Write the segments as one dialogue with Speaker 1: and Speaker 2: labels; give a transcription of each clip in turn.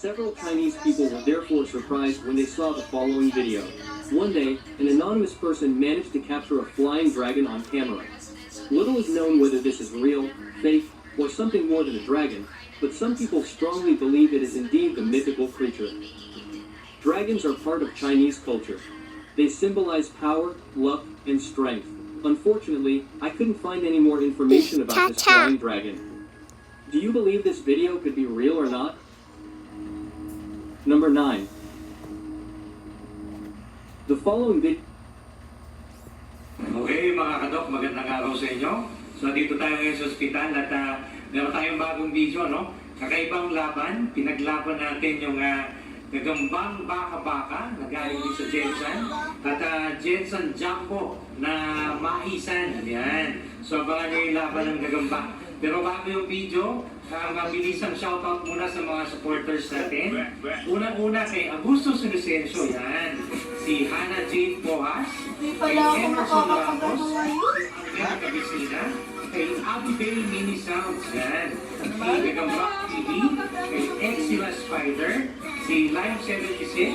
Speaker 1: Several Chinese people were therefore surprised when they saw the following video. One day, an anonymous person managed to capture a flying dragon on camera. Little is known whether this is real, fake, or something more than a dragon, but some people strongly believe it is indeed the mythical creature. Dragons are part of Chinese culture. They symbolize power, luck, and strength. Unfortunately, I couldn't find any more information about this flying dragon. Do you believe this video could be real or not? Number 9. The following video...
Speaker 2: Okay mga kadok, magandang araw sa inyo. So dito tayo ngayon sa ospital at meron tayong bagong video, no? Kakaibang laban, pinaglaban natin yung gagambang baka-baka na galing din sa Jensen at Jensen Jumbo na maisan. Yan. So abangan nyo yung laban ng gagamba. Pero bago yung video, mabilisang shoutout muna sa mga supporters natin. Unang-una kay Augusto Sunusencio, yan. Si Hannah Jane Pohas, kay Emerson Ramos, kay Cabicina, kay Abigail Mini Sounds, yan. Si Gagambak TV, kay Exila Spider, si Live 76,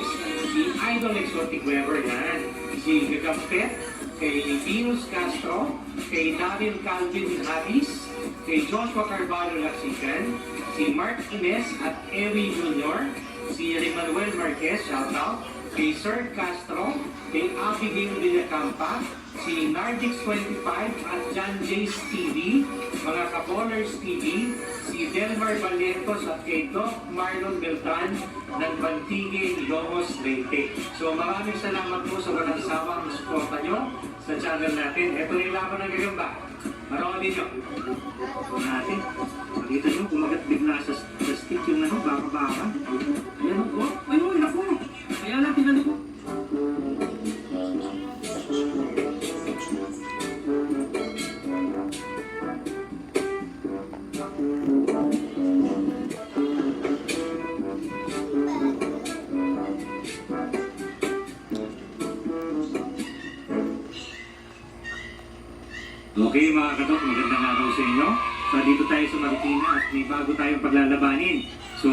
Speaker 2: si Idol Exotic Weber, yan. Si Gagampet, kay Venus Castro, kay Daryl Calvin Harris, kay Joshua Carvalho Laksikan, si Mark Ines at Ewi Jr., si Rimanuel Marquez, shoutout, kay Sir Castro, kay Abigail Villacampa, si Nardix25 at John Jay's TV, mga Kaboners TV, si Delmar Valentos at kay Doc Marlon Beltran ng Bantige, Lomos, Leyte. So maraming salamat po sa walang sawang suporta nyo sa channel natin. Ito yung laban ng gagamba. Maroon nyo. Natin. Makita nyo, kumagat bigla sa stick yung baka-baka. Ayan o. Ay, naku. Kaya lang tinanong ko. Okay mga kadok, magandang araw sa inyo. So dito tayo sa Marikina at may bago tayong paglalabanin. So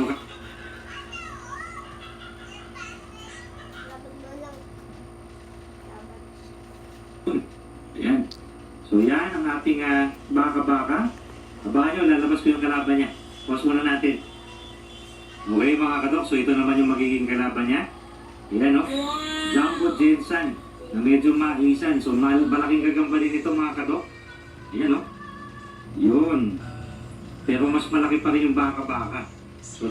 Speaker 2: ayan. So yan ang ating baka-baka. Abangan nyo, lalabas ko yung kalaban niya. Pause muna natin. Okay mga kadok, so ito naman yung magiging kalaban niya. Ayan no? Jumbo Jensen na medyo maisan. So malaking gagamba din ito mga kadok. Ayan o. Yun. Pero mas malaki pa rin yung baka-baka.